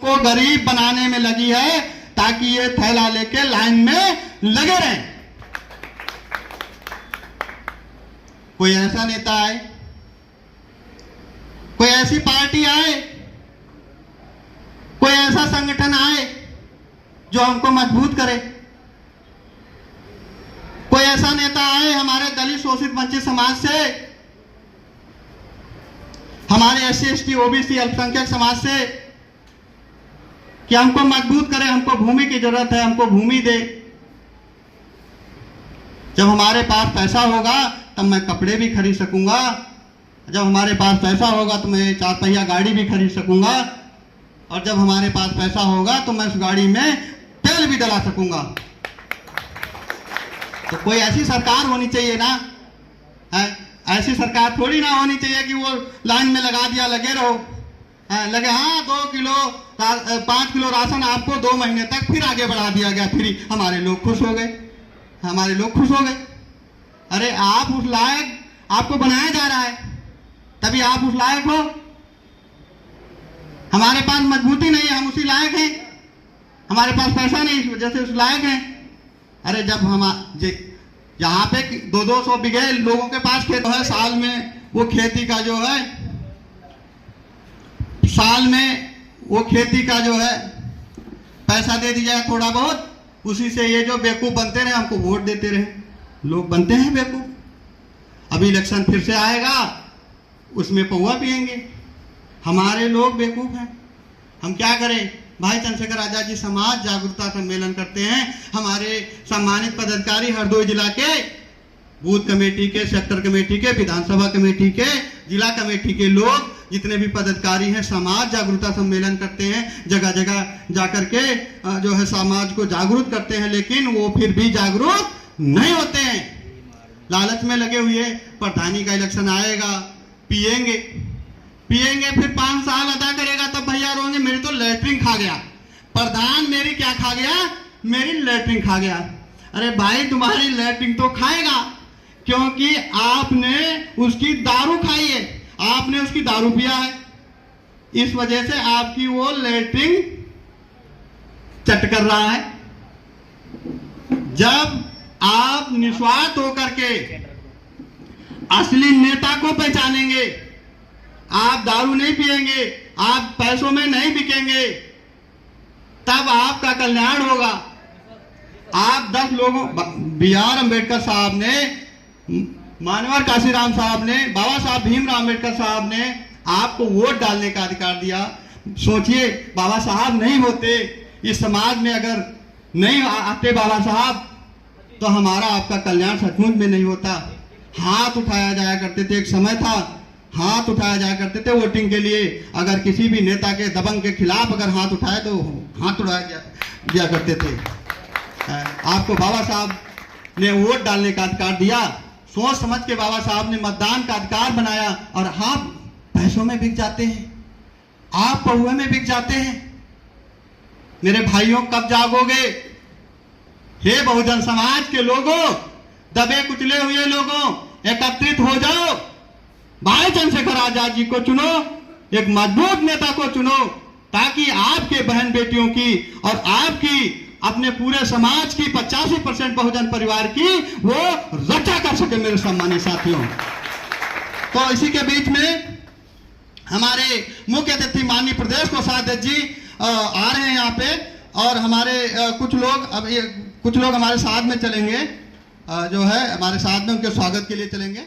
को गरीब बनाने में लगी है ताकि ये थैला लेके लाइन में लगे रहें। कोई ऐसा नेता आए, कोई ऐसी पार्टी आए, कोई ऐसा संगठन आए जो हमको मजबूत करे। कोई ऐसा नेता आए हमारे दलित शोषित वंचित समाज से, हमारे SC ST OBC अल्पसंख्यक समाज से, कि हमको मजबूत करे। हमको भूमि की जरूरत है, हमको भूमि दे। जब हमारे पास पैसा होगा तब मैं कपड़े भी खरीद सकूंगा, जब हमारे पास पैसा होगा तो मैं 4 पहिया गाड़ी भी खरीद सकूंगा, और जब हमारे पास पैसा होगा तो मैं उस गाड़ी में तेल भी डला सकूंगा। तो कोई ऐसी सरकार होनी चाहिए ना, है? ऐसी सरकार थोड़ी ना होनी चाहिए कि वो लाइन में लगा दिया, लगे रहो, लगे हाँ 2 किलो 5 किलो राशन आपको 2 महीने तक, फिर आगे बढ़ा दिया गया फ्री। हमारे लोग खुश हो गए, हमारे लोग खुश हो गए। अरे आप उस लायक, आपको बनाया जा रहा है तभी आप उस लायक हो। हमारे पास मजबूती नहीं है, हम उसी लायक हैं। हमारे पास पैसा नहीं, इस वजह से उस लायक हैं। अरे जब हम यहाँ पे 200-200 बीघे लोगों के पास खेत है, साल में वो खेती का जो है, साल में वो खेती का जो है पैसा दे दिया जाए थोड़ा बहुत, उसी से ये जो बेवकूफ बनते रहे, हमको वोट देते रहे। लोग बनते हैं बेवकूफ। अभी इलेक्शन फिर से आएगा, उसमें पौवा पिएंगे। हमारे लोग बेवकूफ हैं, हम क्या करें। भाई चंद्रशेखर आजाद जी समाज जागरूकता सम्मेलन करते हैं। हमारे सम्मानित पदाधिकारी हरदोई जिला के बूथ कमेटी के, सेक्टर कमेटी के, विधानसभा कमेटी के, जिला कमेटी के लोग जितने भी पदाधिकारी हैं समाज जागरूकता सम्मेलन करते हैं, जगह जगह जाकर के जो है समाज को जागरूक करते हैं, लेकिन वो फिर भी जागरूक नहीं होते हैं। लालच में लगे हुए, प्रधानी का इलेक्शन आएगा, पिएंगे, फिर 5 साल अदा करेगा तब भैया रोएंगे मेरी तो लैट्रिन खा गया, प्रधान मेरी क्या खा गया, मेरी लैट्रिन खा गया। अरे भाई तुम्हारी लैट्रिन तो खाएगा, क्योंकि आपने उसकी दारू खाई है, आपने उसकी दारू पिया है, इस वजह से आपकी वो लैट्रिन चट कर रहा है। जब आप निस्वार्थ होकर के असली नेता को पहचानेंगे, आप दारू नहीं पिएंगे, आप पैसों में नहीं बिकेंगे, तब आपका कल्याण होगा। आप 10 लोगों, BR अम्बेडकर साहब ने, मानवर काशीराम साहब ने, बाबा साहब भीमराव अम्बेडकर साहब ने आपको वोट डालने का अधिकार दिया। सोचिए, बाबा साहब नहीं होते, इस समाज में अगर नहीं आते बाबा साहब, तो हमारा आपका कल्याण सचमुच में नहीं होता। हाथ उठाया जाया करते थे, एक समय था हाथ उठाया जाया करते थे वोटिंग के लिए। अगर किसी भी नेता के दबंग के खिलाफ अगर हाथ उठाए तो हाथ उठाया दिया करते थे। आपको बाबा साहब ने वोट डालने का अधिकार दिया, सोच समझ के बाबा साहब ने मतदान का अधिकार बनाया, और आप पैसों में बिक जाते हैं, आप पहुए में बिक जाते हैं। मेरे भाइयों, कब जागोगे? हे बहुजन समाज के लोगों, दबे कुचले हुए लोगों, एकत्रित हो जाओ, भाई चंद्रशेखर आजाद जी को चुनो, एक मजबूत नेता को चुनो, ताकि आपके बहन बेटियों की और आपकी अपने पूरे समाज की 85% बहुजन परिवार की वो रक्षा कर सके मेरे सम्मानित साथियों। तो इसी के बीच में हमारे मुख्य अतिथि माननीय प्रदेश कोषाध्यक्ष जी आ रहे हैं यहाँ पे, और हमारे कुछ लोग हमारे साथ में चलेंगे, जो है हमारे साथ में उनके स्वागत के लिए चलेंगे।